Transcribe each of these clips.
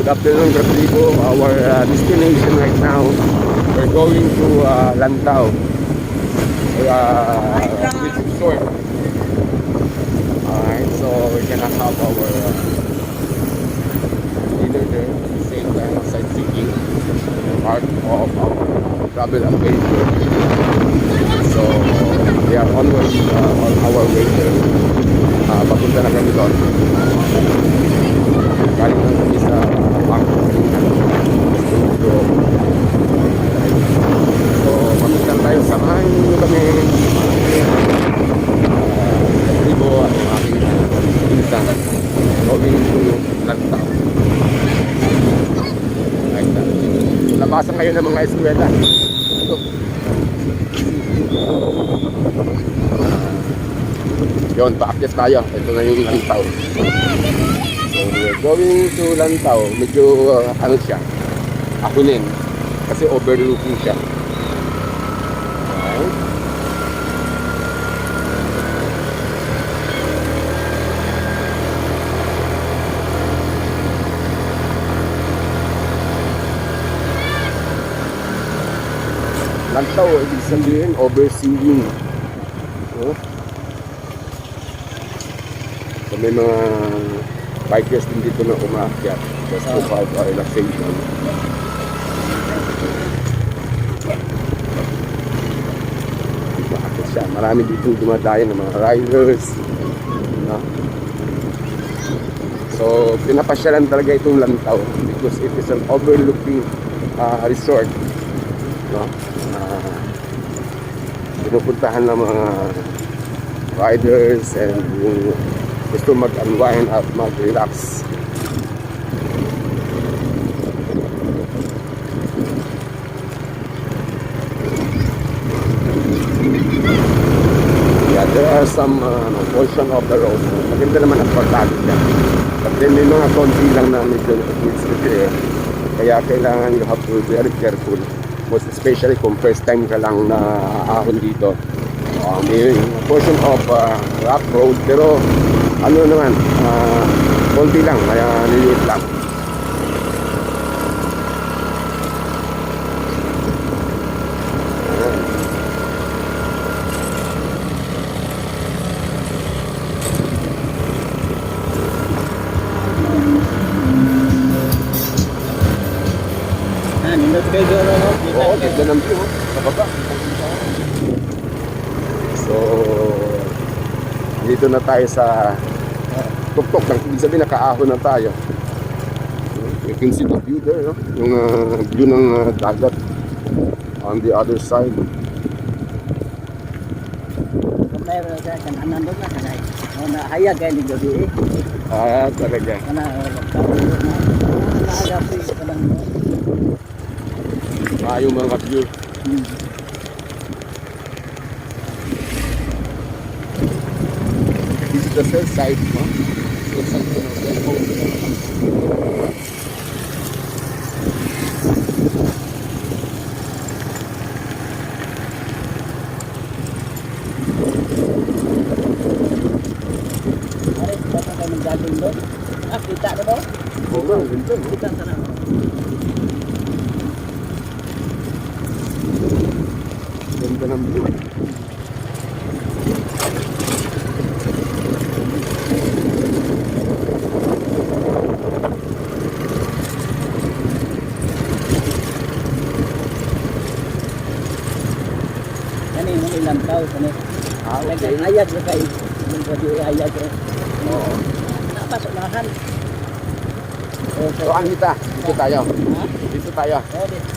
Good afternoon, Rodrigo. Our destination right now, we're going to Lantau. Beach resort. Alright, so we're gonna have our dinner there, same time sightseeing, part of our travel adventure. So we are on our way there. Papunta na kami doon. Galing lang kami sa Bangkok kanina. So papunta tayo, samahan nyo kami. Ribo at aking pinsan going to Lantau. Like that. Labasan kayo ng mga eskwela. Ito. Yun, pa-access tayo. Ito na yung Lantau. So we're going to Lantau. Medyo ano siya, akunin. Kasi overlooking siya. Alright. Lantau, ibig sabihin overseeing. So may mga bikers din dito na umaakyat just to have a relaxation. Umaakyat siya. Marami dito dumadayo ng mga riders. No? So pinapasyalan talaga itong Lantau because it is an overlooking resort. No? Pinupuntahan ng mga riders and yung gusto mag-unwind at mag-relax. Yeah, there are some portion of the road. Maganda naman ang portado niya. But then may mga konti lang na medyo needs repair. Kaya kailangan you have to be very careful. Most especially kung first time ka lang na ahon dito. May portion of rough road pero ano naman, konti lang, kaya niliit lang. Nindot kayo doon, no? Oo, ganda ng view, sa baba. So, dito na tayo sa tuktok lang. Ibig sabihin, nakaahon na tayo. You can see the view there, no? Yung view ng dagat on the other side. Meron sa kanan doon na kanay. Hayag kayo dito di. Talaga. Yung mga view. This is the south side, no? South side ng cellphone. Aray, baka kayo mag-jogging doon? Kita na ba? Oo nga, ganda, no? Kita sana. Ganda ng view. Yan yung ilang tao. Okay. Ayag na kayo. Yung pwede ayag. Oo. Napasok na kan. So, kita? Dito tayo. Ha? Dito tayo. Oo, dito.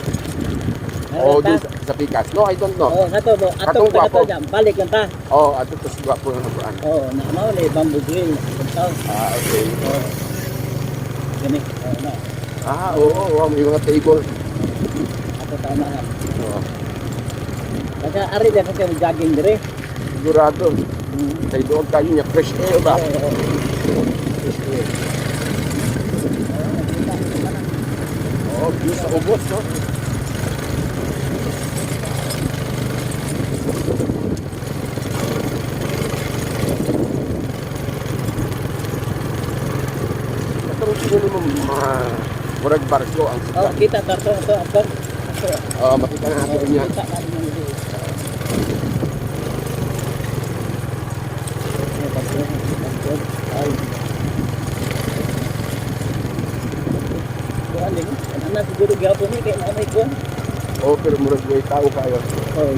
Oo, dun sa Pikas. No, I don't know. Oo, kato mo. Katong Atong gwapo. dyan. Balik lang ta. Oo, ato to si Gwapo ng Hapuan. Oo, nakamaw na bamboo grill. Ito. Okay. Oo. Ganit. Oo, na. Oo, may mga table. Ato tayo na lang. Oo. Kaya ari dyan kasi jogging dire. Sigurado. Kaya doon tayo niya, fresh air ba? Oo. Fresh air. Oo, view sa ubos, no? Ito rin siguro mga Murag barko ang Oh, kita tarto to ato. makita na natin niya. Kita na din dito. Ay. Kuan din. Ana siguro gyapon ni kay nanay ko. Oh, pero murag may tao kayo. Oh.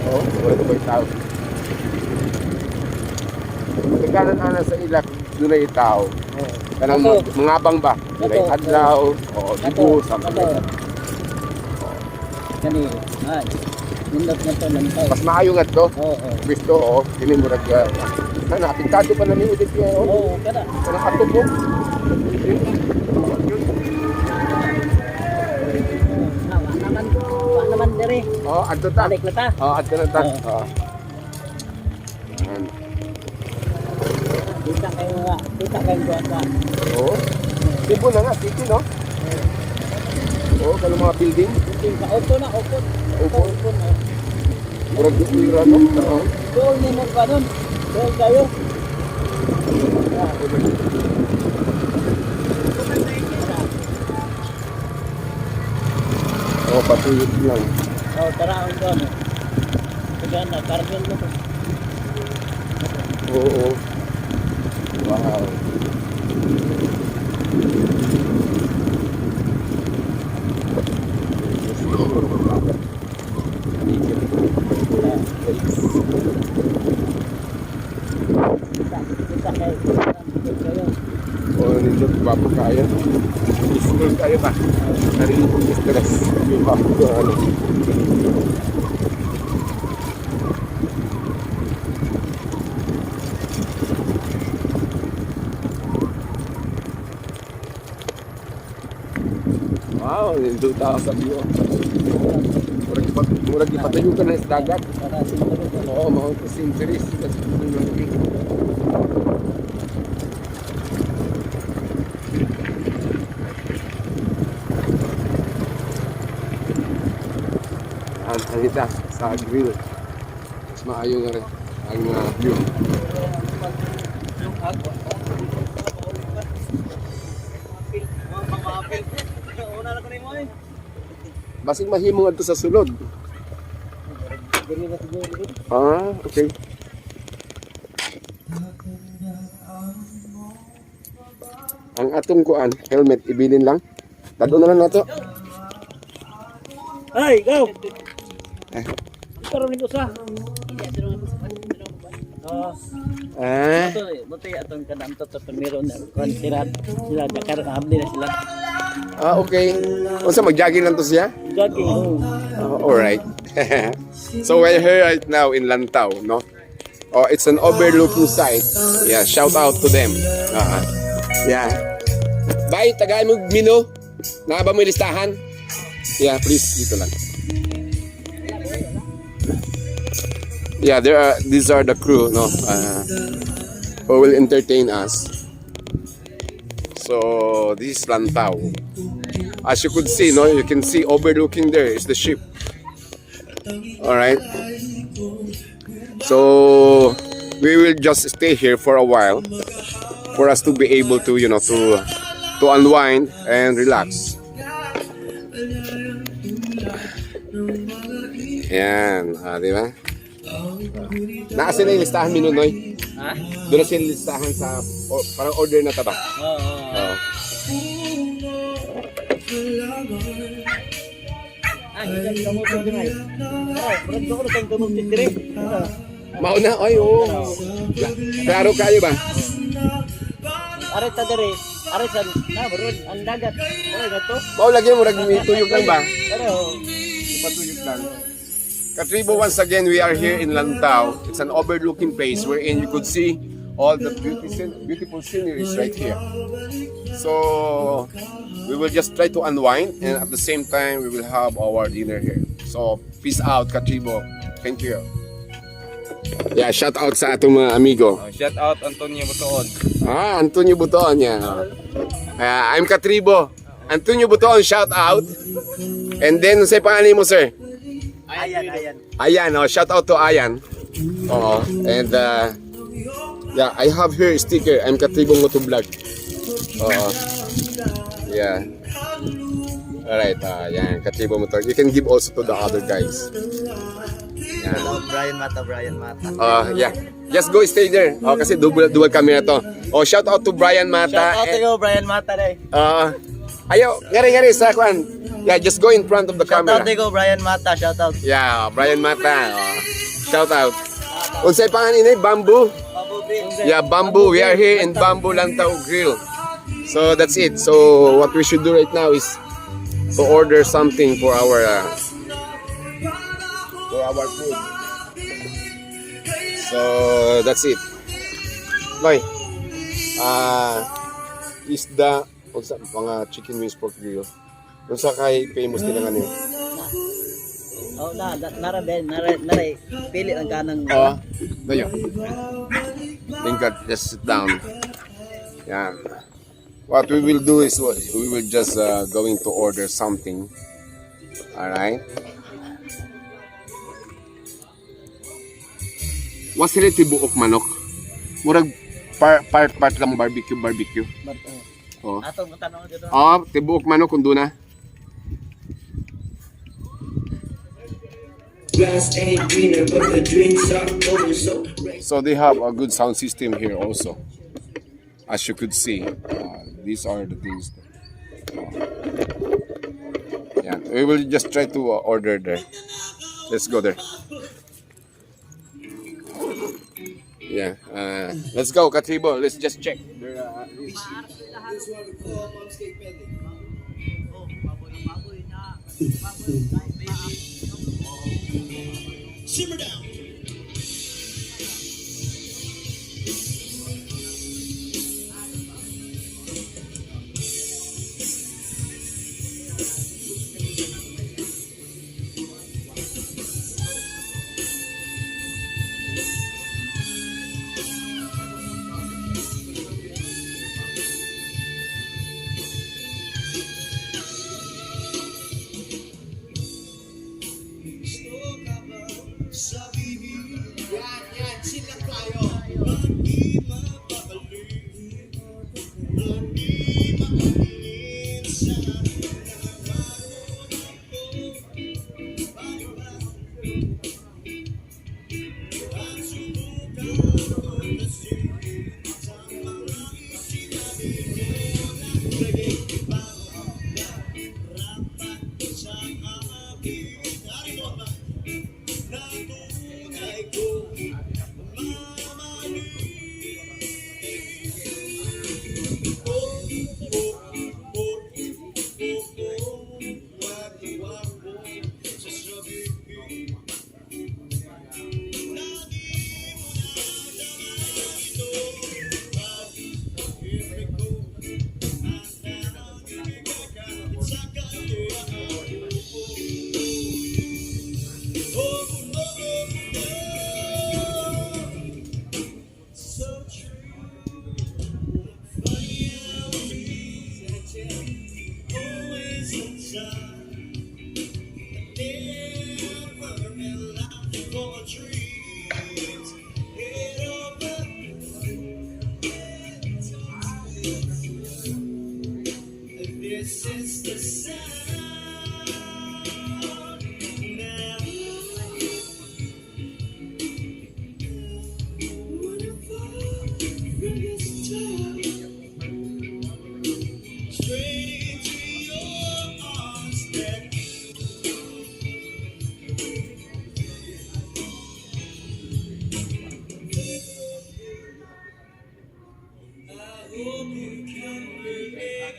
Oh, Murag may tao. Nagkanan ana sa ilak, doon ay tao. Kanang mangabang ba? May adlaw, dibo, something like that. Kani, ay. Nindot na to ng tao. Mas maayo nga to. Oo. Gusto, kini murag sana, pintado pa na ni Udit niya. Oo, kada. Kanang katubo. Wa naman dire. Adto ta. Balik na ta. Adto na ta. Yan. Kita kayo buwasa. Oo. Dibo na nga, city, no? Oo, kanang mga building. Auto na, auto. Upo. Murag dukira, no? Oo. Doon ni mo pa doon. Doon kayo. Patuyot lang. Tara ang doon. Kaganda, kargel mo to. Oo. Wow. Kita kayo. Nindot pa po kaya. School tayo ba? Narinig yung stress. Yung ano. Wow, nindot tayo sa view. Murag ipatayo ka na sa dagat. Oo, Mount St. Teresa. Kasi ang hita sa grill. Mas maayo nga rin ang view. Basig mahimo nga ito sa sulod. Okay. Ang atong kuan, helmet, ibilin lang. Tado na lang nato. Ay, go! Karoon nito sa. Buti atong kanang to meron na konsirat sila dakar abdi na sila. Okay. Unsa mag-jogging lang to siya? Jogging. Alright. So we're here right now in Lantau, no? It's an overlooking site. Yeah, shout out to them. Yeah. Bye, tagay mo Mino. Nakaba mo yung listahan? Yeah, please, dito lang. Yeah, these are the crew, no? Who will entertain us. So, this is Lantau. As you could see, no? You can see overlooking there is the ship. Alright. So, we will just stay here for a while for us to be able to, you know, to unwind and relax. Yan, di ba? Nasa na yung listahan, Minunoy? Ha? Doon na siya yung listahan sa, parang order na taba. Oo. Hindi ka mo ito dinay. Brad ko na kang gamot dire. Mauna, ay, oo. Klaro kayo ba? Aray ta dire. Aray san na bro, ang dagat. Oy gato. Maulagyan mo, tuyog lang ba? Pero Patuyog lang. Katribo, once again, we are here in Lantau. It's an overlooking place wherein you could see all the beautiful sceneries right here. So, we will just try to unwind and at the same time, we will have our dinner here. So, peace out, Katribo. Thank you. Yeah, shout out sa atong mga amigo. Shout out Antonio Butoon. Antonio Butoon, yeah. I'm Katribo. Antonio Butoon, shout out. And then, say pangalan mo, sir? ayan. Ayan, shout out to Ayan. And Yeah, I have here a sticker. I'm Katibong Motovlog. Yeah. Alright, yan, Katibong Motor. You can give also to the other guys. Yan. Brian Mata. Yeah. Just go stay there. Kasi dual camera to. Shout out to Brian Mata. Shout out to you, Brian Mata day. Ayaw, ngari sa kwan. Yeah, just go in front of the Shout camera. out to you, Brian Mata. Shout out. Yeah, Brian Mata. Shout out. Unsay pangan ini? Bamboo? Yeah, Bamboo. We are here in Bamboo Lantaw Grill. So that's it. So what we should do right now is to order something for our food. So that's it. Boy, isda unsa mga chicken wings pork grill. Unsa kay famous nila ngani? Nara pili ang kanang. Dayo. Lingkod, just sit down. Yeah. What we will do is we will just going to order something. All right. What's it tibuok manok? Murag part lang barbecue. Oh. Atong tanong dito. Tibuok manok kun duna. So they have a good sound system here also. As you could see, these are the things. Yeah, we will just try to order there. Let's go there. Yeah, let's go, Katribo. Let's just check. Simmer down. Yan, sila tayo. Hindi mapapalik. Hindi mapapalik sa This is the sound now. Wanna fall from this top straight into your arms that I hope you can relate.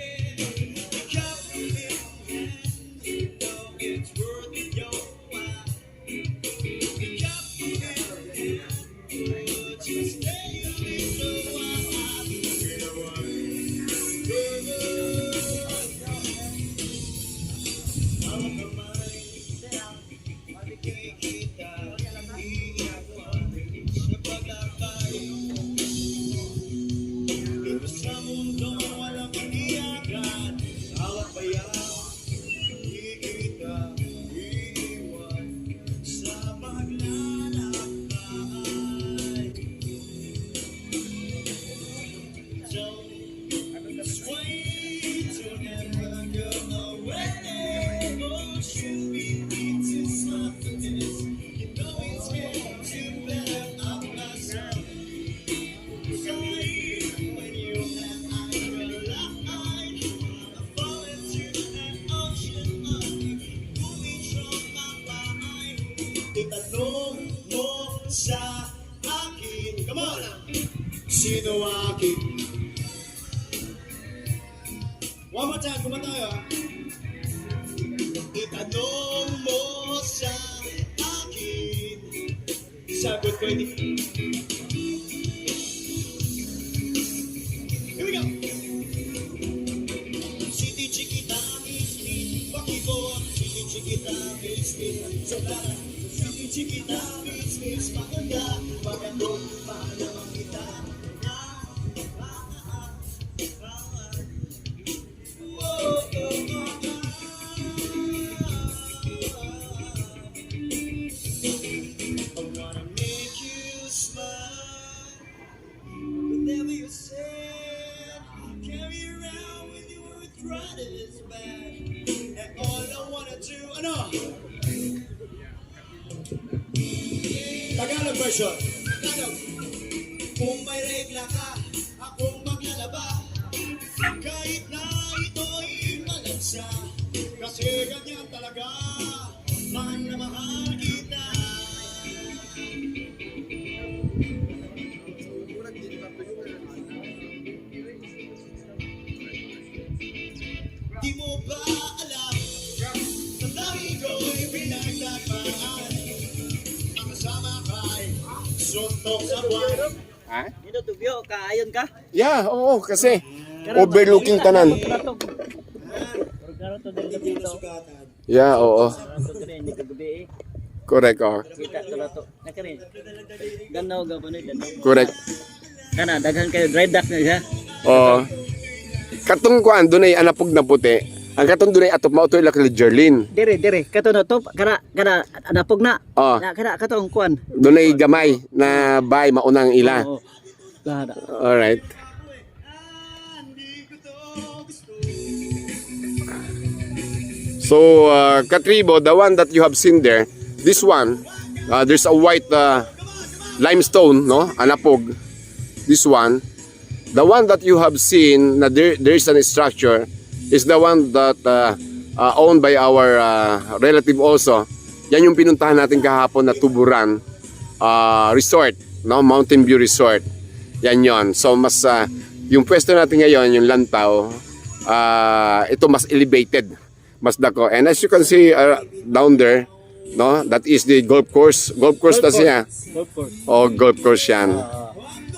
One more time, kumanta tayo ha. Itanong mo sa akin, sagot ko hindi. Here we go! City Chiquita, Miss Miss, Pakibon, City Chiquita, Miss Miss, Sobrara, City Chiquita, Miss Miss, Maganda, Magandong, Mahalamang kita. I wanna make you smile whenever you're sad. Carry you around when your arthritis bad. And all I wanna do, ano? Tagalog version. Tagalog. Kung may regla ka, akong maglalaba. Kahit na ito'y malansa. Kasi ganyan talaga. Mahal na mahal kita. Di mo ba alam na dahil ko'y pinagdagmaan ang kasama kay suntok sa buwan. Ha? Dito tubyo, kaayon ka? Yeah, oo, kasi overlooking tanan. Karon to dito. Yeah, oo. Karon to hindi ka gabi eh. Correct, oh. Kita to na to. Nakarin. Ganaw gabo ni ganaw. Correct. Kana daghan kayo dry dock na siya. Oo. Katong kuan dunay anapog na puti. Ang katong dunay atop mao to ila kay Jerlyn. Dire kato na to kana anapog na. Oh. Na kana katong kuan. Dunay gamay na bay maunang ila. Oo. Kana. All right. So, Katribo, the one that you have seen there, this one, there's a white limestone, no? Anapog. This one. The one that you have seen, na there is a structure, is the one that owned by our relative also. Yan yung pinuntahan natin kahapon na Tuburan Resort, no? Mountain View Resort. Yan yon. So, mas, yung pwesto natin ngayon, yung Lantaw, ito mas elevated. Mas dako. And as you can see down there, no, that is the golf course. Golf course na siya. Golf course. Oh, golf course yan.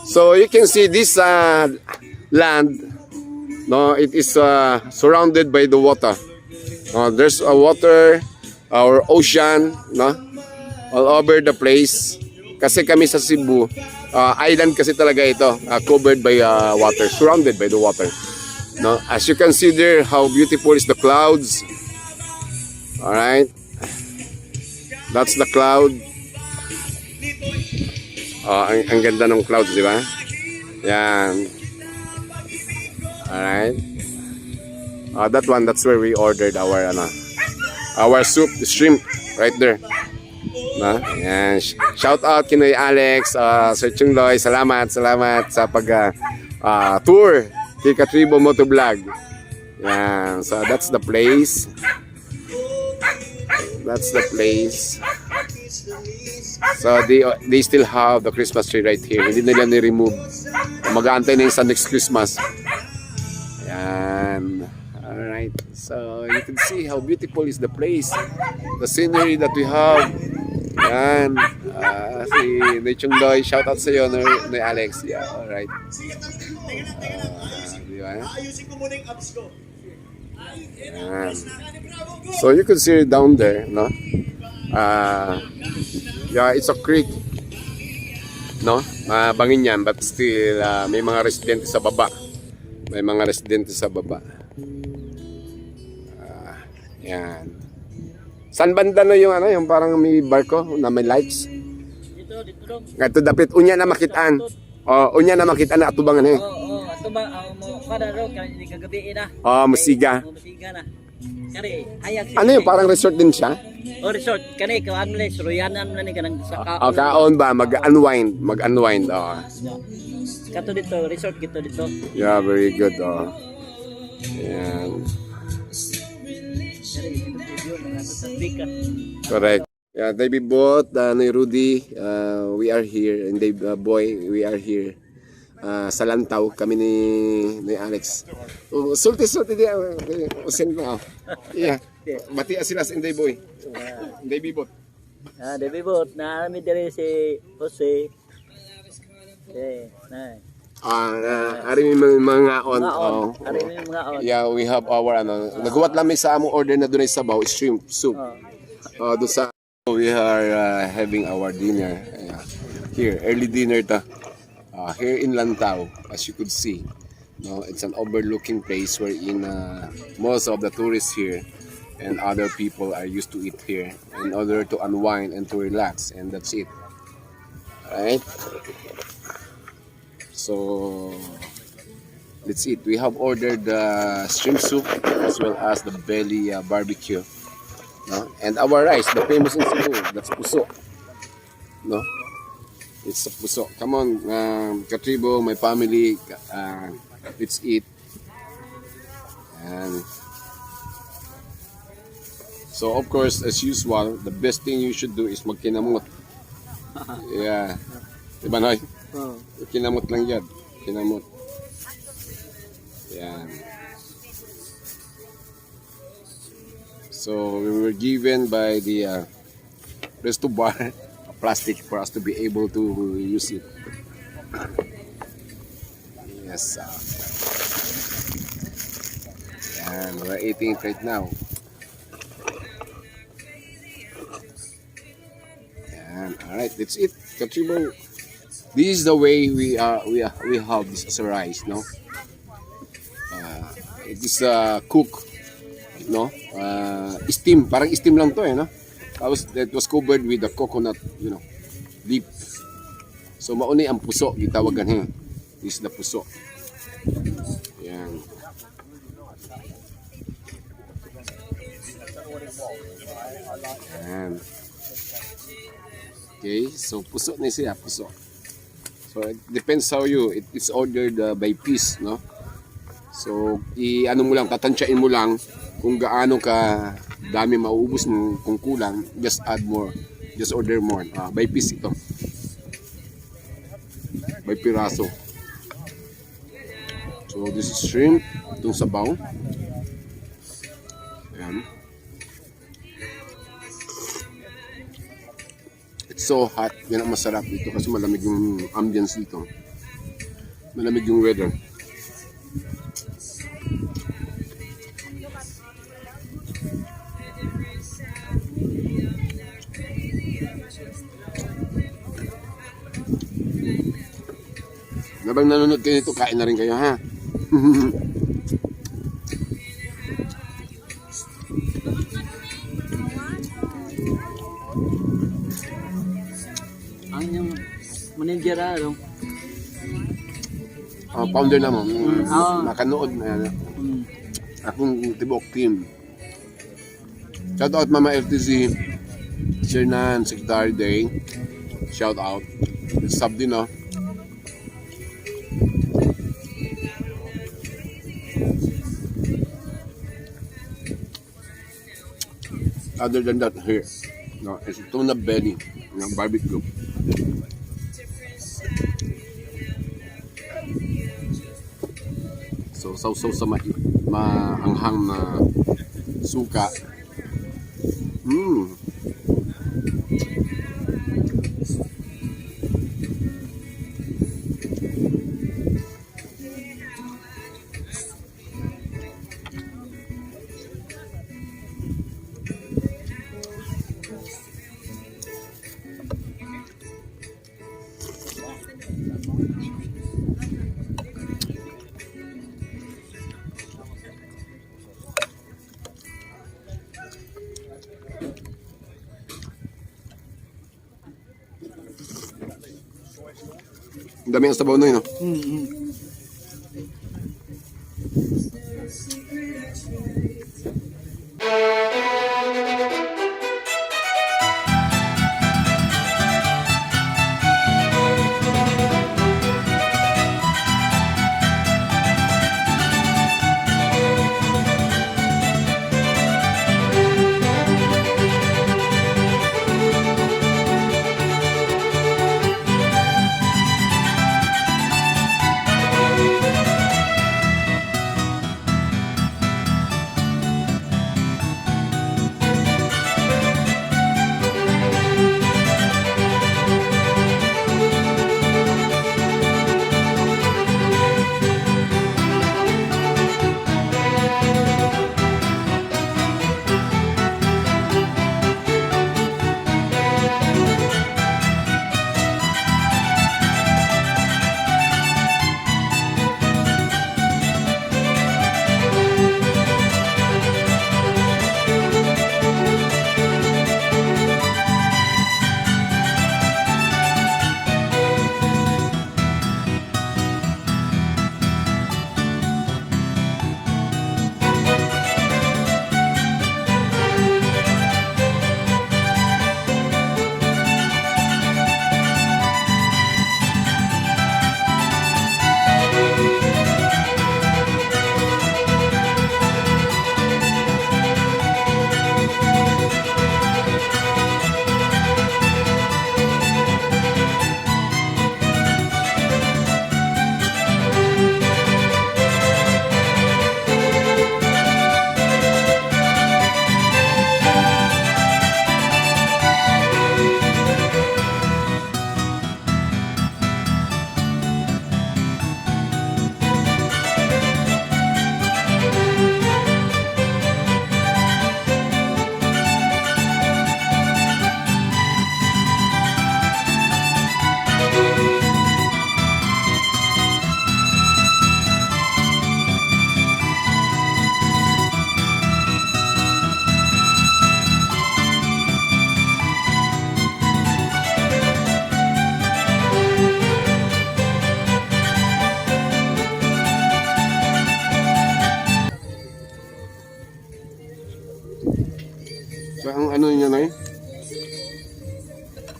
So you can see this land, no, it is surrounded by the water. There's a water or ocean, no, all over the place. Kasi kami sa Cebu, island kasi talaga ito, covered by water, surrounded by the water. No, as you can see there, how beautiful is the clouds. All right, that's the cloud. Ang ganda ng clouds, di ba? Yan. All right. That one, that's where we ordered our soup, the shrimp, right there. Na, yan. Shout out kinoy Alex, Sir Chungloy, salamat sa pag tour kay Katribo Motovlog. Yan. So that's the place. That's the place. So they still have the Christmas tree right here. Hindi nila ni-remove. Mag-aantay na yung sa next Christmas. Yan. Alright. So you can see how beautiful is the place. The scenery that we have. Yan. Si Nechong Doy, shout out sa iyo ni Alex. Yeah, alright. Ayusin ko muna yung abs ko. Yan. So you can see down there, no? Yeah, it's a creek. No? Bangin yan, but still may mga residente sa baba. May mga residente sa baba. Yan. San banda na yung yung parang may barko na may lights? Dito dong. Ito dapat unya na makitaan. Unya na makitaan na atubangan eh. Oo, ato ba mo kada ro kan hindi kagabi na. Musiga. Musiga na. Kani hayag Ano yung parang resort din siya? O resort kani ka amles royanan na ni kanang sa Kaon ba mag-unwind, Kato dito resort gito dito. Yeah, very good. Yan. Correct. Yeah, David Bot, ni Rudy, we are here, and Dave Boy, we are here. sa Lantaw kami ni Alex. Sulti dia usin pa. Yeah. Bati sila sa Inday Boy. Inday Bibot. Debbie Bot, na kami dire si Jose. Ari mga on. Ari may mga on. Yeah, we have our nagawa lang may sa among order na dunay sabaw, shrimp soup. Do sa we are having our dinner here, early dinner ta. Here in Lantaw, as you could see. No, it's an overlooking place wherein most of the tourists here and other people are used to eat here in order to unwind and to relax, and that's it. Alright? So let's eat. We have ordered the shrimp soup as well as the belly barbecue. No? And our rice, the famous in Cebu, that's puso. No? It's a puso. Come on, Katribo, my family, let's eat. And so of course, as usual, the best thing you should do is magkinamot. Yeah. Diba, Noy? Kinamot lang yan. Kinamot. Yan. So we were given by the resto bar a plastic for us to be able to use it. Yes. And we're eating it right now. And alright, that's it. Katribo. This is the way we have this as a rice, no? It is cook, no? Steam, parang steam lang to, no? That was covered with the coconut, leaf. So mauni ang puso, gitawagan he. This is the puso. Yan. Yan. Okay, so puso na siya, puso. So it depends how it's ordered by piece, no? So ano mo lang, tatansyain mo lang kung gaano ka dami mauubos mo. Kung kulang, just add more, just order more. By piece ito, by piraso. So this is shrimp, itong sabaw. Ayan. So hot, yan ang masarap dito kasi malamig yung ambience dito. Malamig yung weather. Habang nanonood kayo nito, kain na rin kayo, ha? Yung manager Founder na mo. Nakanood na. Akong tibok team. Shout out Mama FTC. Shernan, Secretary Day. Shout out. Sub din, no? Other than that, here, no, it's tuna belly, barbecue. So, sausaw sa maanghang na suka. Ang dami ang sabaw na yun, no? So, ang ano niya na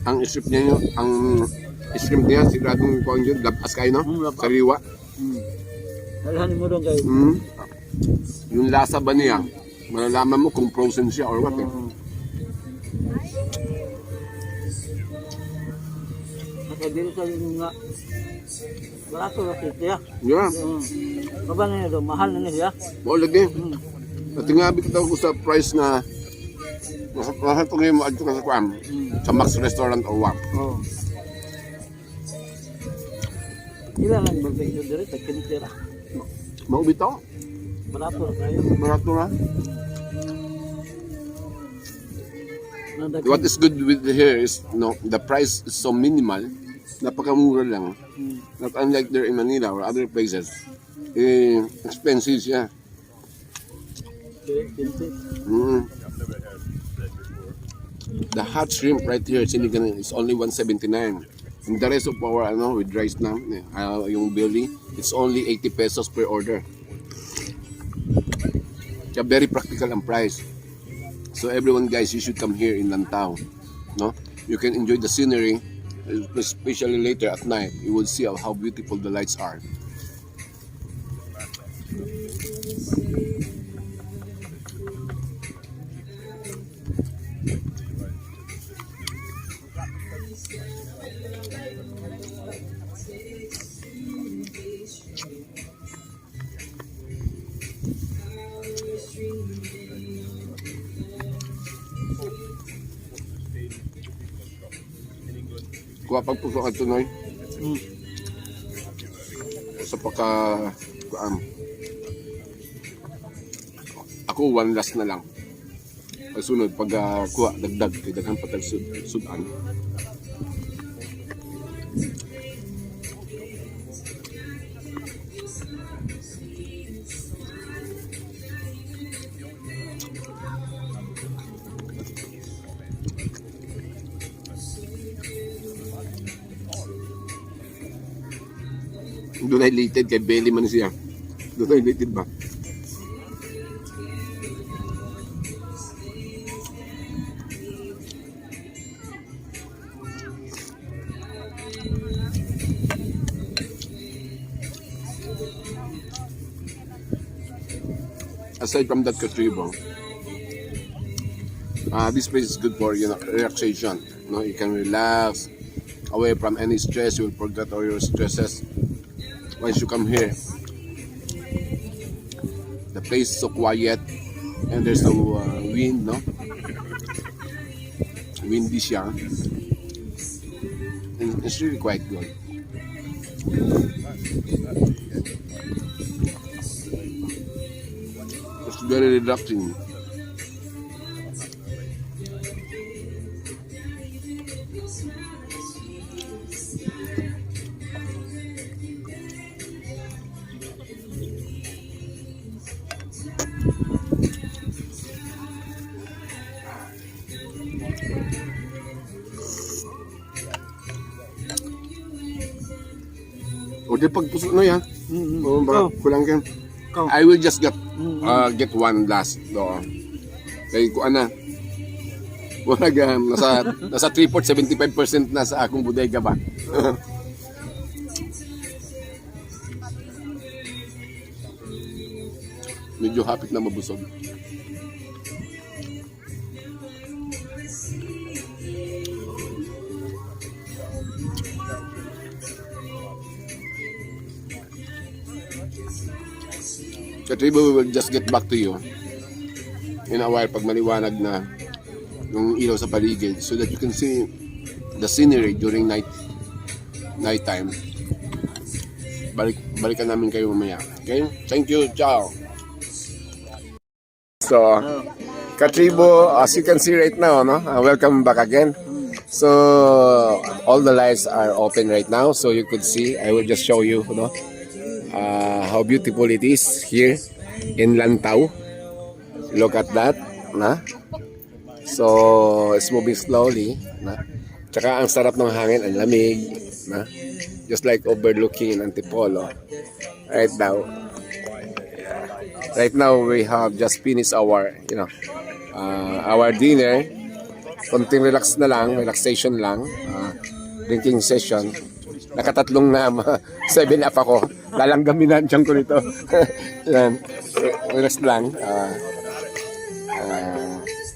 ang strip niya yun, ang strip niya, siguradong kung yun, labas kayo, no? Labas. Sariwa. Alhan mo doon kayo. Yung lasa ba niya, malalaman mo kung frozen siya or what eh. Kaya dito sa inyo nga, barato na siya. Yeah, Baba na niya doon, mahal na niya. maulag eh. At tingabi ko daw ko sa price na nasa tungin mo adto ka sa kuam sa Max Restaurant or what. Oo. Ilan lang magbigay doon dito, kinitira. Maubito, Barato na kayo. barato na. What is good with here is the price is so minimal, napakamura lang. Not unlike there in Manila or other places. Expensive siya. The hot shrimp right here, sinigang, is only 179. And the rest of our with rice na, yung belly, it's only 80 pesos per order. Kaya very practical ang price. So everyone guys, you should come here in Lantau. No? You can enjoy the scenery, especially later at night. You will see how beautiful the lights are. Kuha pagpuso ka tunoy. Sa pagka ako one last na lang. Pagsunod pag kuha dagdag kay daghan pa tag sudan. Doon ay related kay belly man siya. Doon ay related ba? Aside from that Katribo, this place is good for relaxation. You can relax away from any stress. You will forget all your stresses once you come here. The place is so quiet and there's no wind, no? Windy siya. And it's really quite good. It's very relaxing. O di pagpuso no yan. O ba kulang kan. I will just get one last do. Kay ko ana. Wala nasa 75% na sa akong bodega ba. Medyo hapit na mabusog. Katribo, we will just get back to you in a while pag maliwanag na yung ilaw sa paligid so that you can see the scenery during nighttime. Balikan namin kayo mamaya. Okay? Thank you. Ciao. So, Katribo, as you can see right now, welcome back again. So, all the lights are open right now, so you could see. I will just show you, how beautiful it is here in Lantau. Look at that, So, it's moving slowly, Tsaka ang sarap ng hangin, ang lamig, Just like overlooking in Antipolo. Right now we have just finished our, our dinner. Konting relaxation lang. Drinking session. Nakatatlong na 7-up ako. Lalanggamin na ko nito. Yan. Relax lang.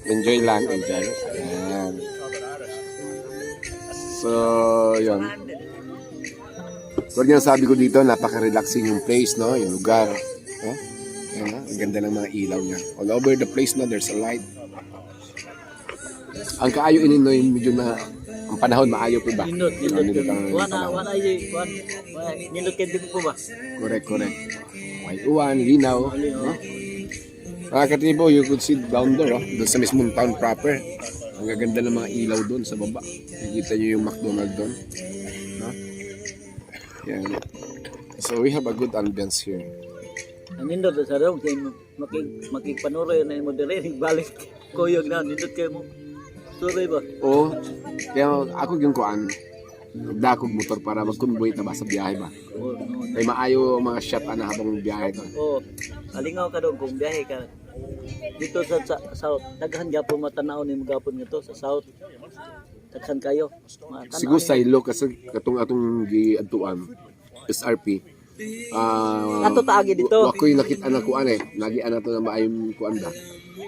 Enjoy lang. Ayan. So, yun. Kung yung sabi ko dito, napaka-relaxing yung place, no? Yung lugar. Ayan, ang ganda ng mga ilaw niya. All over the place, no? There's a light. Ang kaayo ininoy, medyo na ang panahon maayo po ba? Nindot ang wana panahon. nindot kay dito po ba? Correct. May uwan, linaw. No? Mga katibo, you could see down there, doon sa mismong town proper. Ang gaganda ng mga ilaw doon sa baba. Nakikita nyo yung McDonald's doon. No? Yan. So we have a good ambience here. Nindot sa daw kay makikpanuroy na mo dire balik kuyog na nindot kay mo. Suroy ba? Oo. Kaya ako yung kuan, dakog motor para mag-convoy na ba sa biyahe ba? Kaya maayo mga shot na habang biyahe doon. Oo. Alingaw ka doon kung biyahe ka. Dito sa south, daghan gyapon matanaw ni magapon nga to sa south. Daghan kayo. Matanaw Siguro ni- sa ilo kasi atong giadtuan SRP. Ato taagi dito. Ako'y nakita na kuan Lagi ana to na maayong kuan ba?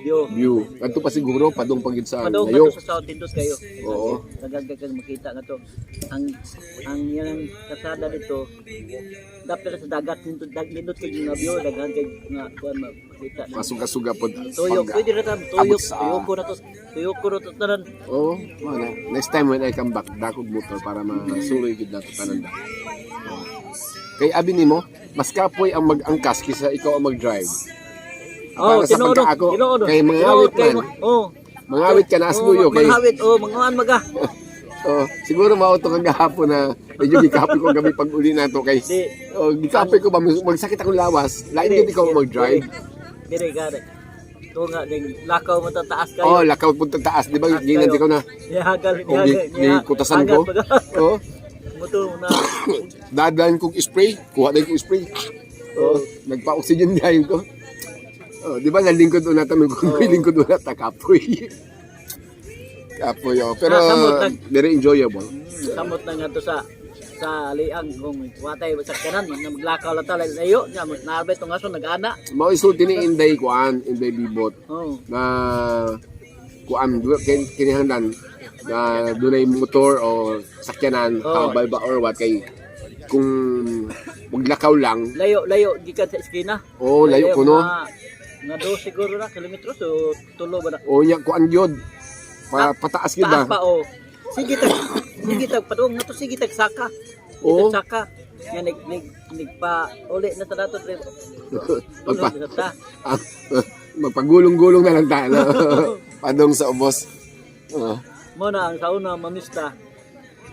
Yo. View. Kadto pa siguro padung pagid sa Padong layo. ka to sa south dindot kayo. Oo. Dagag makita nga to. Ang yang kasada dito dapat sa dagat nindot kay nga view daghan kay nga kuan makita. Masuga-suga pod. Tuyok, pwede na tam, tuyok, abot sa- tuyok ko na to tanan. Oo, mana. Next time when I come back, dakog motor para masuloy gid nato tanan da. Kay abi nimo, mas kapoy ang mag-angkas kaysa ikaw ang mag-drive. Oh, Para sa tinuod, pagkaako, tinuod. kay mga awit Kay man. Oh. Mangawit ka na asluyo kay. Mangawit, mangawan maga. Siguro mauto kang gahapon na medyo gikapoy ko gabi pag uli nato kay. Di, Gikapoy ko ba magsakit akong lawas, lain gid ikaw mag-drive. dire gare. To nga ding lakaw mo taas kayo. Oh, lakaw punta taas, di ba? Taas Ginanti kayo. ko na. Nihagal, Kutasan ko. Oh, Muto na. dadaan kong spray, kuha din kong spray. Oh, nagpa-oxygen dahil ko. Oh, di ba nalingkod una tayo kung may lingkod una ta kapoy. Kapoy pero Samot lang. very enjoyable. Samot na nga to sa liang kung watay sa kanan na maglakaw la tala layo nya narbay tong aso nag-ana. Mao isulti ni Inday kuan, Inday Bibot Oh. na kuan kinihanglan na dunay motor o sakyanan Oh. kabay ba or what kay kung maglakaw lang Layo gikan sa eskina. layo kuno Nga do siguro na kilometro so tulo ba na. o nya kuan gyud pataas gyud Taas ba pa o. Sige tag padung nga to sige tag saka. Oo. Tag saka. Nga nigpa uli na tanato pre. Magpa- Tulo ta. magpagulong-gulong na lang tayo padong sa ubos. Mo na ang sauna mamista.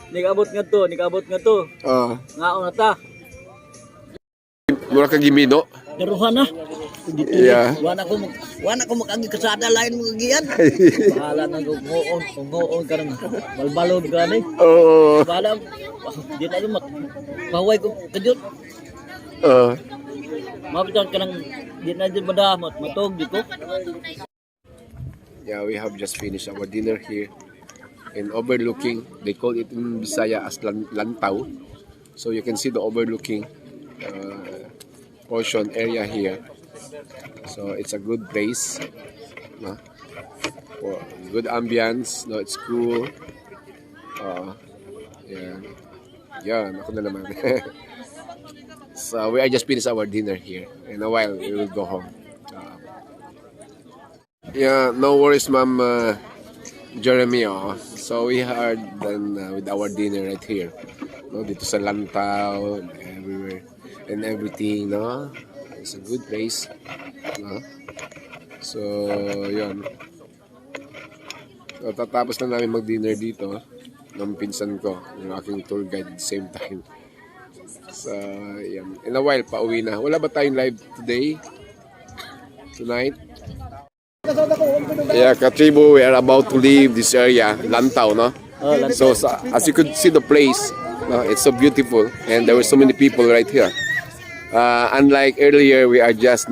Nigabot nga to. Ngaon na ta. Mura ka gimino. Daruhan na. Dito Yeah. Wana ko mag-agi kasada lain mo giyan. Bahala na kung ngoon ka na. Balbalod ka ni. Oo. Bahala. Di na yung mahaway ko kadyot. Mabitan ka ng di na dyan madamot. Matog di ko. Yeah, we have just finished our dinner here in overlooking. They call it in Bisaya as Lantaw. So you can see the overlooking portion area here. So it's a good place. No? For good ambience. No, it's cool. Yeah. Yeah, ako na naman. So we are just finished our dinner here. In a while, we will go home. Yeah, no worries, Ma'am Jeremy. So we are done with our dinner right here. No, dito sa Lantaw, everywhere and everything. No, it's a good place. No, so yun. So tatapos na namin mag-dinner dito ng pinsan ko, yung aking tour guide at the same time. So yan. In a while, pauwi na. Wala ba tayong live today? Tonight? Yeah, Katribo, we are about to leave this area, Lantaw, no? So, as you could see the place, no, it's so beautiful, and there were so many people right here. Unlike earlier, we are just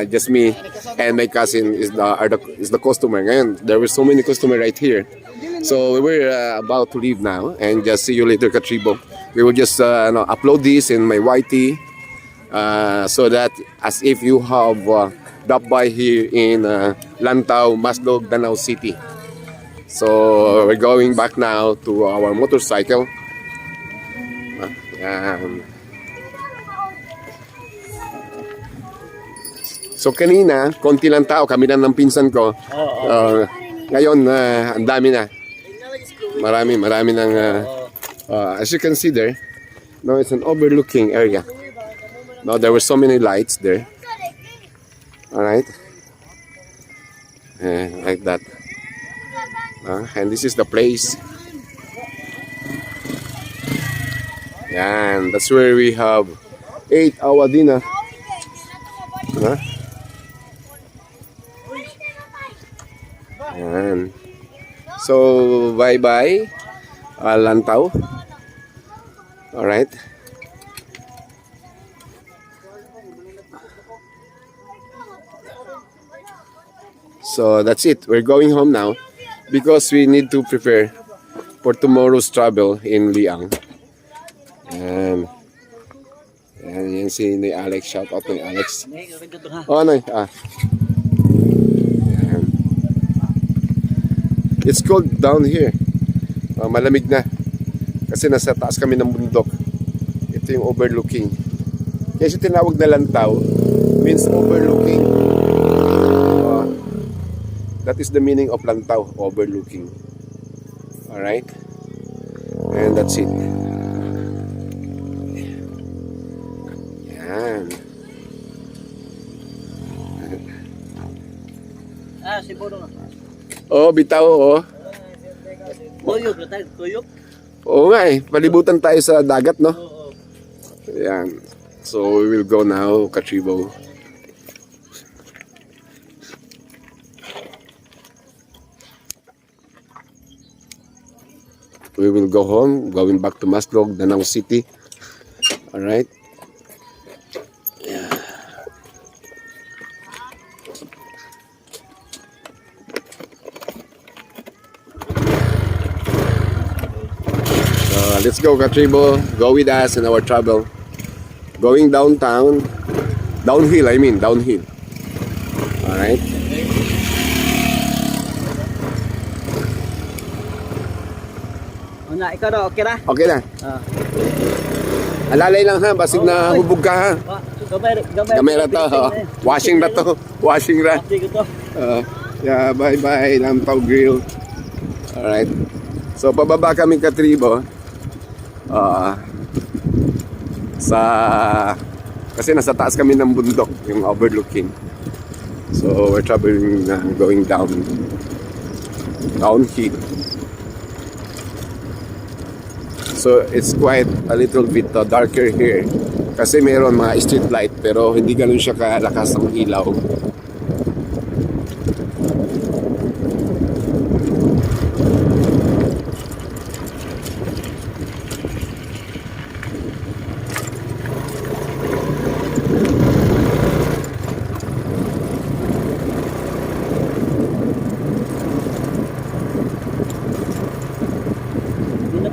just me and my cousin is the customer. Ngayon, there were so many customers right here. So we're about to leave now and just see you later, Katribo. We will just upload this in my YT so that as if you have dropped by here in Lantau, Maslog, Danau City. So we're going back now to our motorcycle. So kanina, konti lang tao, kami lang ng pinsan ko. Ngayon, ang dami na. Marami ng, as you can see there, now it's an overlooking area. Now there were so many lights there. Alright. Like that. And this is the place. Yan, that's where we have 8-hour dinner. Yan. So, bye-bye, Lantau. Alright. So, that's it. We're going home now because we need to prepare for tomorrow's travel in Liang. And yan si ni Alex. Shout out ni Alex. Oh, ano? It's cold down here. Malamig na. Kasi nasa taas kami ng bundok. Ito yung overlooking. Kaya siya tinawag na Lantau. Means overlooking. That is the meaning of Lantau. Overlooking. Alright? And that's it. Yan. Si Bodo nga. Oh, bitaw, oh. Tuyok na tayo, tuyok. Oo nga eh, palibutan tayo sa dagat, no? Ayan. So, we will go now, Katribo. We will go home, going back to Maslog, Danau City. Alright. Let's go, Katribo. Go with us in our travel. Going downtown. Downhill, I mean. Downhill. Alright. Na, ikaw daw, okay na? Okay na. Alalay lang ha. Basig na hubog ka ha. Gamay na to. Washing na to. Washing na. Yeah, bye-bye. Lantau Grill. Alright. So, pababa kami, Katribo. Kasi nasa taas kami ng bundok, yung overlooking. So we're traveling, going downhill. So it's quite a little bit darker here kasi mayroon mga street light pero hindi ganun siya kalakas ang ilaw.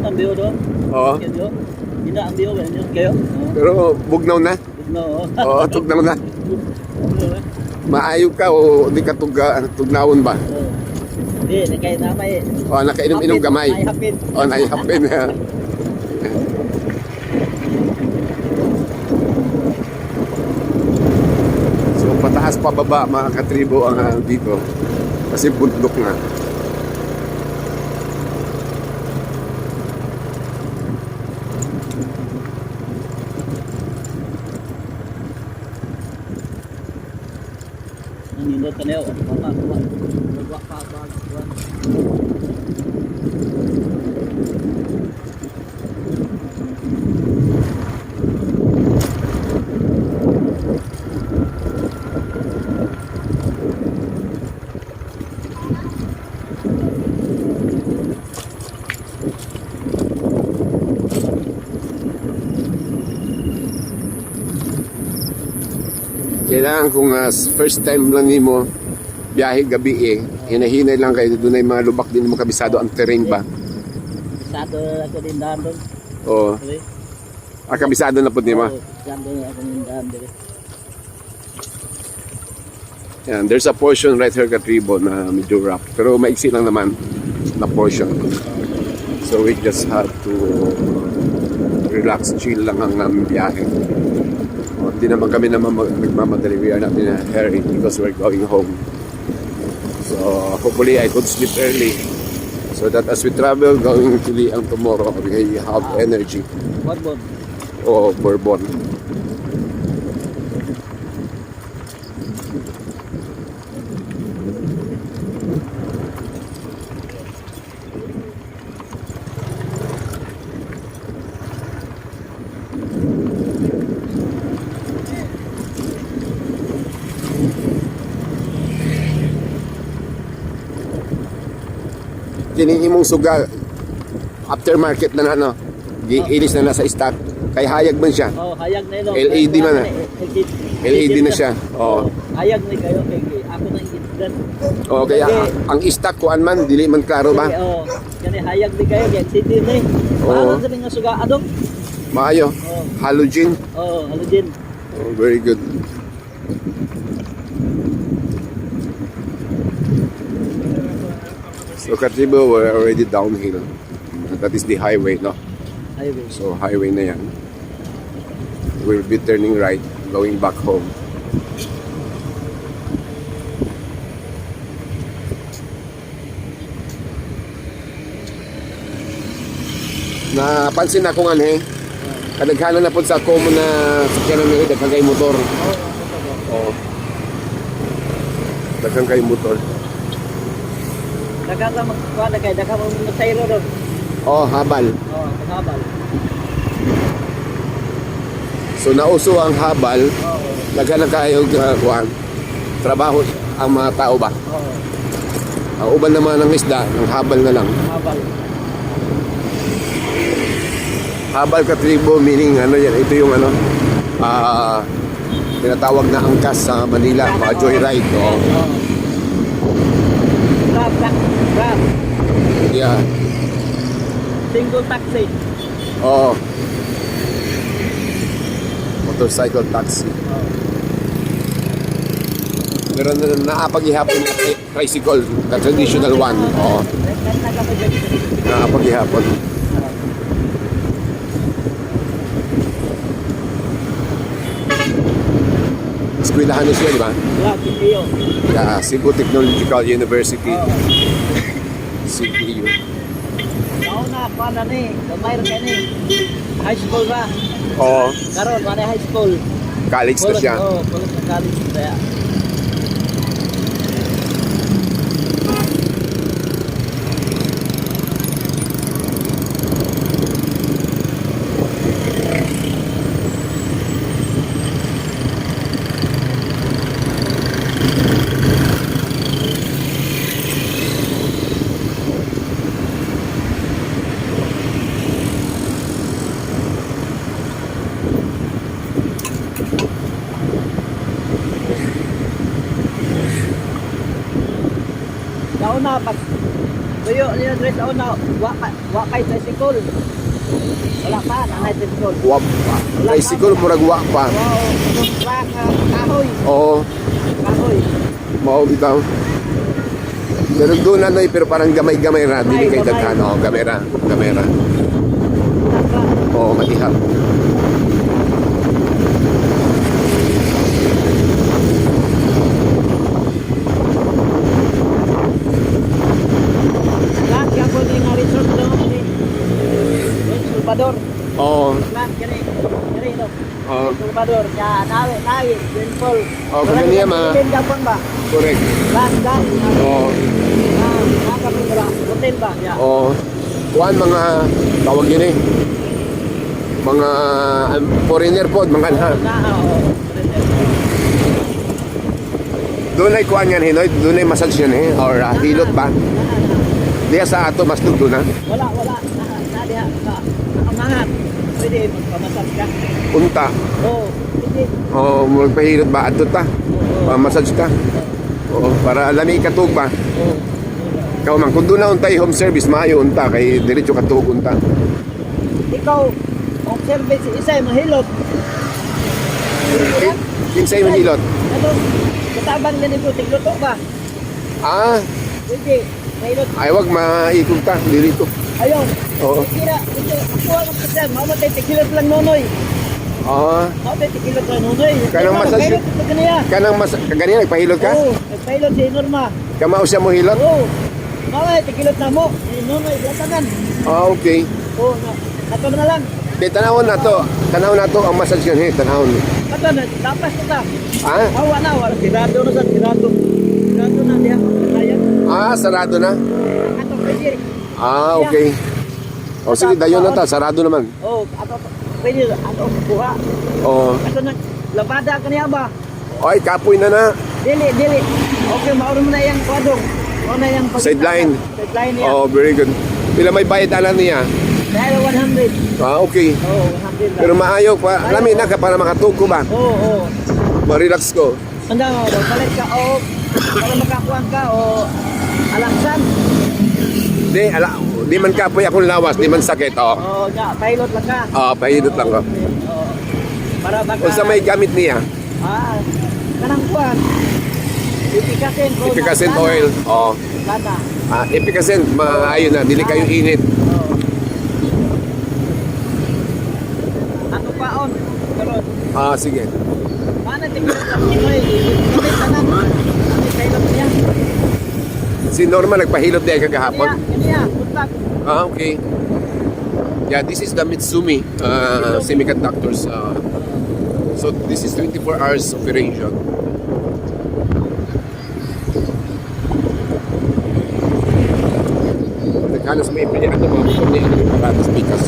Ang biyo doon? Oo. Hindi na ang biyo, kayo? Pero bugnaw na. No. Oo, tugnaw na. Maayog ka o di ka tugnawon ba? Hindi, nakay namay. O, nakainom-inom gamay. Naihapin. O, naihapin. So, pataas pababa mga Katribo ang dito. Kasi bundok na. Nindot ka na yun. Magwak pa. Kailangan kung first time lang nimo biyahe gabi hinahinay lang kayo doon ay mga lubak din mo kabisado ang terrain ba? Sado ako din daan doon. Oo. Okay? Kabisado na po nimo. Sado ako din daan doon. Yan, there's a portion right here Katribo na medyo rough. Pero maiksi lang naman na portion. So we just have to relax, chill lang ang aming biyahe. Hindi naman kami nagmamadali. We are not in a hurry because we're going home. So hopefully I could sleep early so that as we travel going to Liang tomorrow, we have energy. What? O Bourbon. Kini imong suga aftermarket na ano, ilis na nasa stock. Kay hayag man siya. Oh, hayag na ilo. LED man na. LED na siya. Oo. Hayag ni kayo kay ako na incident. Oo, kaya ang stock kuan man dili man klaro ba? Oh, kani hayag ni kayo kay city ni. Oo. Para sa mga suga adong. Maayo. Oh. Halogen. Oh, halogen. Oh, very good. So Katribo, we're already downhill. That is the highway, no? Highway. So highway na yan. We'll be turning right, going back home. Napansin ako nga kadaghanan na po sa common na sakyanan nila daghang kay motor. Oo. Daghang kay motor. Daghang ka magkuha na kay daghang mo sayro doon. Oh, habal. Oh, habal. So nauso ang habal, Oh. daghan na kayo kuan. Trabaho ang mga tao ba? Oh, Ang uban naman ng isda, ang habal na lang. habal. Habal Katribo meaning ano yan, ito yung ano tinatawag na angkas sa Manila, mga joyride. Oh. Grab. Yeah. Single taxi. Oh. Motorcycle taxi. Pero naapaghihapon yung tricycle, the traditional one. Oh. Naapaghihapon. Eskwelahan na siya, di ba? Yeah, TPO. Yeah, Cebu Technological University. CPU. Nauna pa na ni, gamay ra ni. High school ba? Oo. Karon man high school. College na siya. Oh, college na college kaya. Nauna pag tuyo niya dress nauna wa kay tricycle. Wala pa na tricycle. Wap pa. Tricycle, murag wa pa. Wow, truck kahoy. Oo. Kahoy. Mao bitaw. Pero doon na pero parang gamay-gamay ra. Dili kay daghan. Oo, gamay ra. Gamay ra. Oo, matihap. Lahat ka po ni nga resort doon ni Salvador. Oo. Lahat kani no. Oo. Salvador ya nawi Winful. Oh, kanya ma. Japon ba? Correct. Lahat. Oo. Nakapira hotel ba? Ya. Oo. Kuan mga tawag yun mga foreigner po, mga doon ay kuan yan hinoy, doon ay massage yan or hilot ba? Diya sa ato mas doon na. Wala. Na diha ka. Nakamangat. Pwede magpamasas ka. Unta. Oh, pwede. O magpahilot ba ato ta? massage ka. Oo, para alami katug ba. Oo. Ikaw man, kung doon na untay home service, maayo unta, kay diretso katug unta. Ikaw, ang service isa mahilot. Kinsay man hilot. Ano? Katabang na nito, tigluto ba? Ah, Hindi, mahilot. ay wag maikog ta, dirito. Ayaw. Oo. Kira, ito, ako ang kapatid. Mamatay, tigilot lang nonoy. Ah, Mamatay, tigilot lang nonoy. Kanang massage- Mahilot ito kaniya. kanang mas kaganyan nagpahilot ka? Oo, nagpahilot si Norma. Kamao siya mo hilot? Oo. Mamatay, tigilot na mo. Si nonoy, latangan. Ah, okay. Oo, nato na lang. Di tanawon na to. Tanawon na to ang massage kan tanawon. Kato na, lapas na ta. Ah, Awa na, wala. Tirado na sa tirado. Tirado na diya. Ayan. sarado na. Ato, pwede. Ah, okay. O sige, dayon na ta, sarado naman. Oo, ato, pwede. Ato, buha. Oo. Ato na, labada ka niya ba? Oy, kapoy na na. Dili, dili. Okay, mauro mo na yung kwadong. Mauro na yung Sideline. Sideline niya. Oh, very good. Pila may bayad ala niya? Dahil 100. Ah, okay. Oo, 100 lang. Pero maayo pa, lami na ka para makatug ko ba? Oo, oo. Ma-relax ko. Handa mo, balik ka o para makakuhan ka o alaksan. Di man kapoy akong lawas, di man sakit. Oh. O, pilot lang ka. Ah, pahilot lang ko. Oo. Para baka... O sa may gamit niya? Ah, kanang kuhan. Ipikasin o... Efficacent oil. Oh. Lana. Ah, efficacent, maayo na, dili kayo init. Oo. Ano paon? Karon. Ah, sige. Mana tingin lang mo eh. Kami tanan. Kami pilot niya. Si Norma nagpahilot din kagahapon. Kaniya, puntak. Ah, okay. Yeah, this is the Mitsumi semiconductors. So this is 24 hours operation. Naghalos may pilihan ng mga motor niya ng aparatus speakers.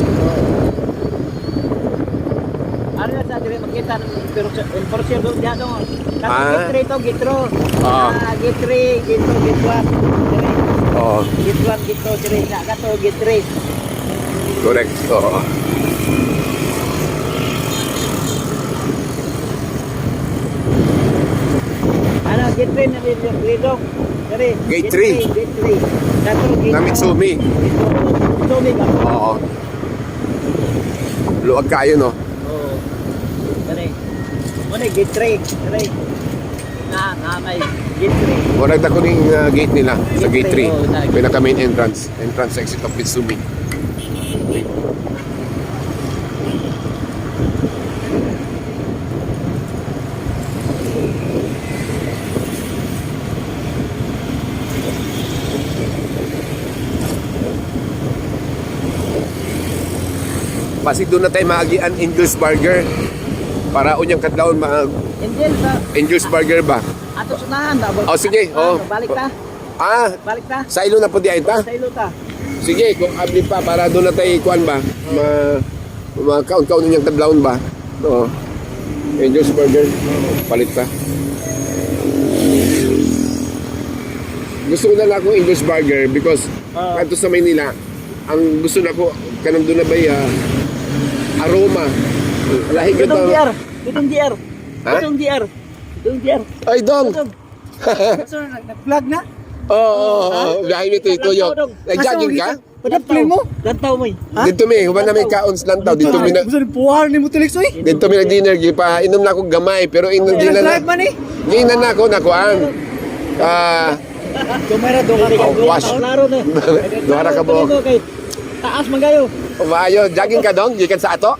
Ano na sa dire makita ng imporsyon doon diyan doon. Ah. Gitri to, gitro. Ah. Gitri, gitro, gitwan. Dire. Oo, Gitwan, gitro, dire. Gato, gitri. correct. Oo. Ano, gitri na dito. Dire. Gate three. Gitri. Gato, gitro. Na Mitsumi. Mitsumi ka. Oo. Luwag kayo, no? Oo. Dire. Muna, gitri. Dire. Na may gitri. Murag na ko ning gate nila sa gate 3. Oo, na- Pinaka main entrance. Entrance exit of Mitsumi. Pasig doon na tayo maagian Angel's Burger. Para unyang kadlawon Angel sa Angel's Burger ba? ato sunahan da. Oh, sige. Oh. Balik ta. Ah, Balik ta. sa ilo na po di ay ta? Sa ilo ta. Sige, kung abli pa para doon na tayo kuan ba? Kaun-kaun unyang kadlawon ba? Oo. Angel's Burger. Palit pa. Gusto ko na lang akong Angel's Burger because kanto sa Maynila, ang gusto na ko kanang doon na ba aroma. Lahi ko Itong to. DR. Itong DR. Ha? Itong DR. Itong DR. Ay, dong! So, nag-vlog na? Oo, dahil nito ito yung nag-jogging ka? Padaplin mo? Lantaw mo eh. Dito mi, human na may kaons lang tao. Dito mi na, Gusto ni puwar ni mo Tilix oy. dito mi nag-dinner, pa inom na ako gamay, pero inom di na Drive man eh. Ginan na ako, nakuan. Kamera do ka. wash. Klaro na. Duhara ka po. Kay taas man kayo. Maayo, jogging ka dong, gikan sa ato?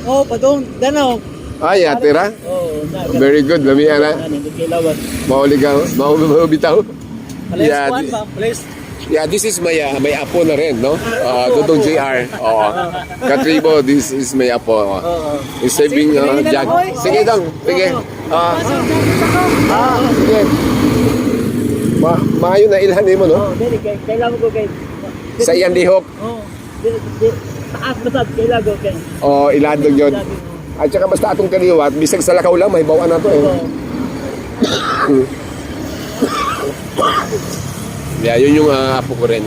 Oh, padong danaw. Ay, atira. Oh, na. Very good, lami ana. Ano, nagkilawan. Mauli ka, bitaw. Alayas Yeah, kuhan ba? Please. Yeah, this is my may apo na rin, no? Dudong JR. Oo. Katribo, this is my apo. Oo. Is saving jog. Sige dong, sige. Sige. Maayo na ilhan mo, no? Oh, dili kailangan ko kay. Sa iyang lihok. Oh, dili taas matad kailangan ko kay. O, iladog yun. At saka basta atong kaliwat, bisag sa lakaw lang, may bawaan na to eh. Yeah, yun yung apo ko rin.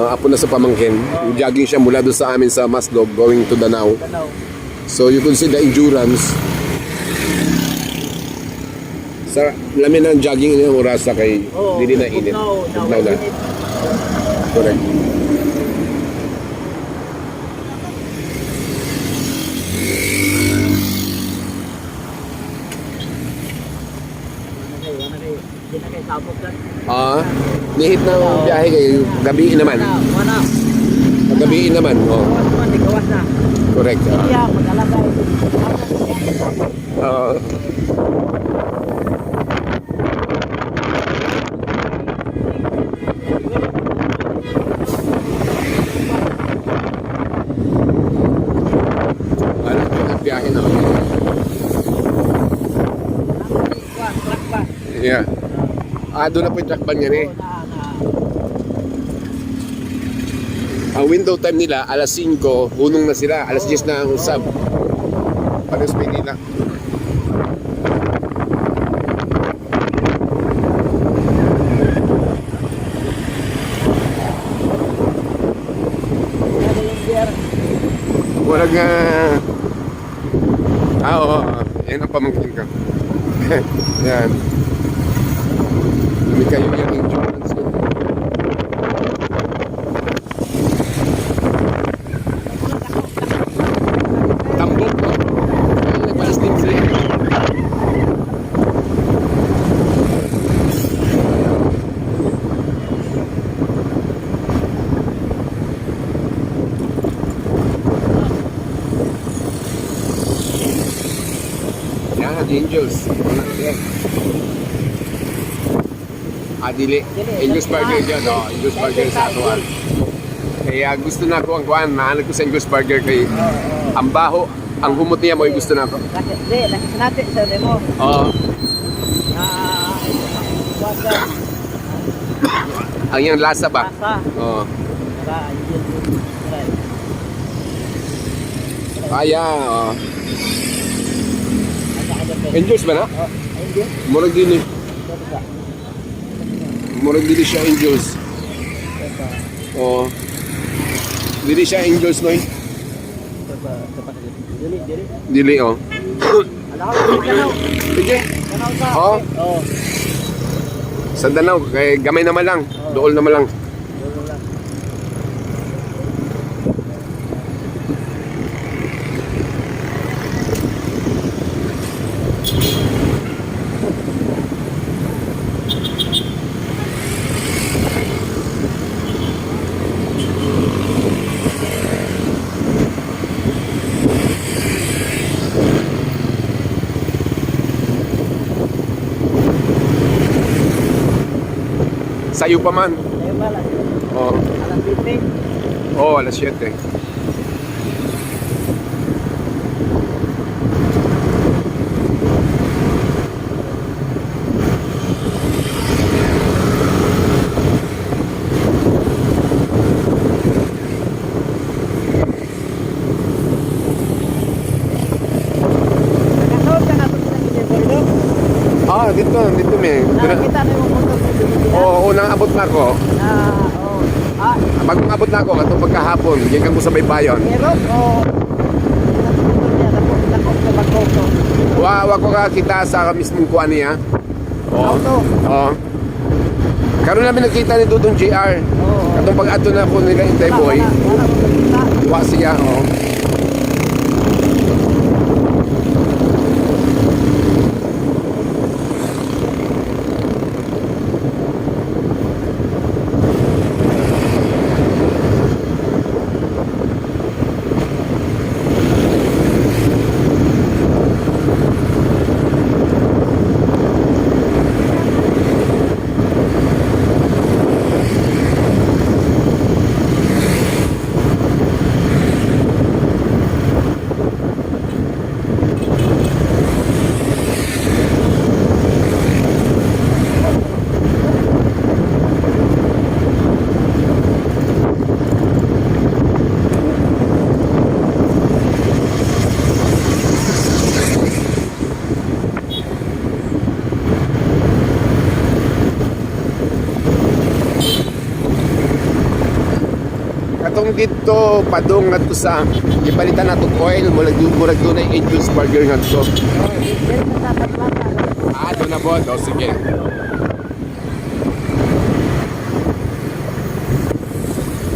Apo na sa pamangkin. Jogging siya mula doon sa amin sa Maslog going to Danao. Tanaw. So you could see the endurance. Sa lamin ng jogging niya oras sa kay Oo, dili na init. Bugnaw Bugnaw na. init. Correct. Wala kay, di na kay sabog lang. Ah, nihit na ang biyahe kay gabi naman. Wala. Gabi naman. Oh, Gawas naman, di gawas na. correct. Iya, mag-alagay. Ah, ano, ang biyahe na. Truck ba? Yeah. Doon na po yung truck ban yan eh. Ang window time nila, alas 5, hunong na sila. Alas 10 na ang usap. Panos Maynila. Walang oo. Yan ang pamangkin ko. Yan. Hindi kayo yung insurance yun. Tambok, no? Ay, nagpalas din sila. Yan, Angels. Yan. Dili. Angels Burger dyan, no? Angels Burger sa Atuan. Kaya gusto na ko ang kuhan. Nahanap ko sa Angels Burger kay ang baho, ang humot niya mo gusto na ko. Kasi, di, natin sa demo. Oo. Waga. Ang yung lasa ba? Lasa. Oo. Tara, yun. Kaya, Angels ba na? Ayun din. Murag din eh. Murag dili siya Angels. Oo. Dili siya Angels, no? Dili, oh. Alaw, kanaw. Sige. Kanaw ka. Oo. Oo. Sa Danau, kay gamay naman lang. Dool naman lang. Sayo pa man. Ayun ba, Oo. alas 20. Oo, alas 7. Nakasahod ka na ito sa Pinagordo. Dito may. Nakakita na yung motor sa Pinagordo. Oo, unang abot na ako. Oo. Pag abot na ako, katong pagkahapon, gikan ko sa Baybayon. Pero, oo. Nakot sa Bagoko. Wa ko ka kita sa mismong kuan niya. Auto. Oo. Karon namin nakita ni Dudong JR. Oo. Katong pag-ato na ko nila Intay Boy. Wala mo nakita. Wa siya, oo. Katong dito padong ngadto sa ipalitan nato oil murag dunay Angels Burger ngadto. Oo. Pero sa Tatlata. Doon na boss. O, sige.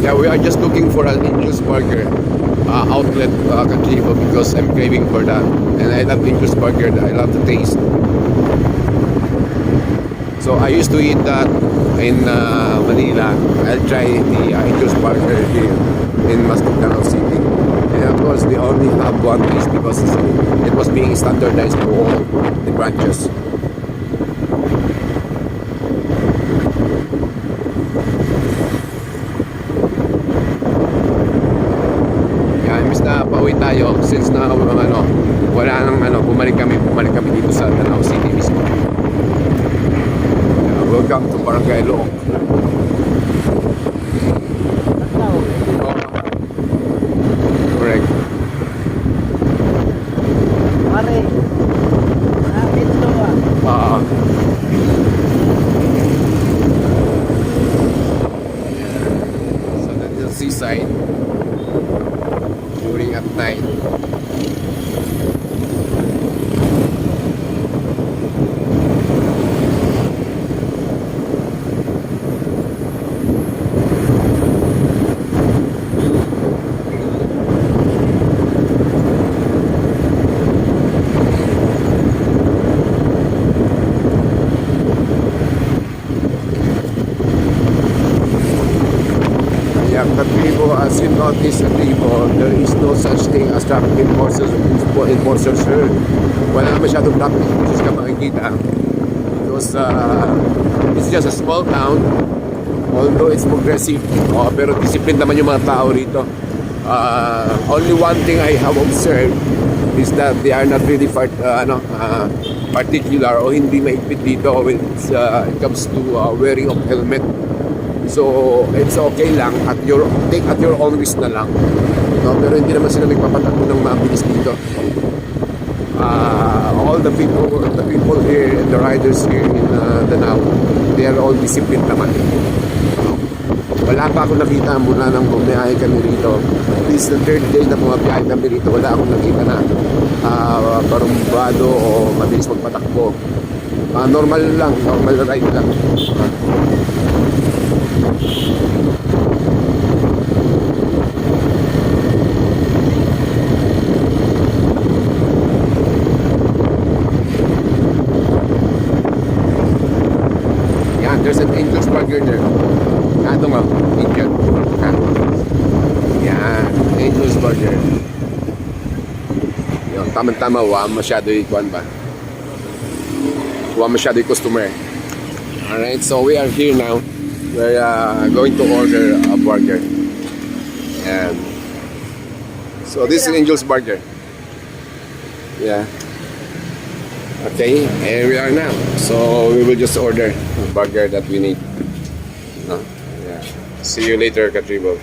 Yeah, we are just looking for an Angel's Burger outlet Katribo because I'm craving for that. And I love Angel's Burger. I love the taste. So I used to eat that in Manila. I'll try the Angel's Burger here in Masbate City. And of course, they only have one place because it was being standardized for all the branches. Yeah, imbis na pauwi tayo since na wala nang bumalik kami dito sa Danao City mismo. Welcome to Barangay Look. Correct. Mare. Ito So that's the seaside during at night. Yeah, Katribo, as you notice, Katribo, there is no such thing as traffic enforcers here. Wala masyadong traffic enforcers ka makikita because it's just a small town, although it's progressive, pero discipline naman yung mga tao rito. Only one thing I have observed is that they are not really particular o hindi maigpit dito when it comes to wearing of helmet. So, it's okay lang take at your own risk na lang. Pero hindi naman sila nagpapatakbo ng mabilis dito. All the people here, the riders here in Danao, they are all disciplined naman. Wala pa akong nakita mula nang bumiyahe kami rito. This is the third day na bumiyahe kami rito. Wala akong nakita na barumbado o mabilis magpatakbo. Normal ride lang. Yan, there's an Angel's Burger there. Ito nga, Angel. Yan, Angel's Burger. Yan, tama-tama, wala masyado ikuan ba? Wala masyado yung customer. Alright, so we are here now. We're going to order a burger. And so this is Angel's Burger. Yeah. Okay, here we are now. So we will just order a burger that we need. Yeah. See you later, Katribo.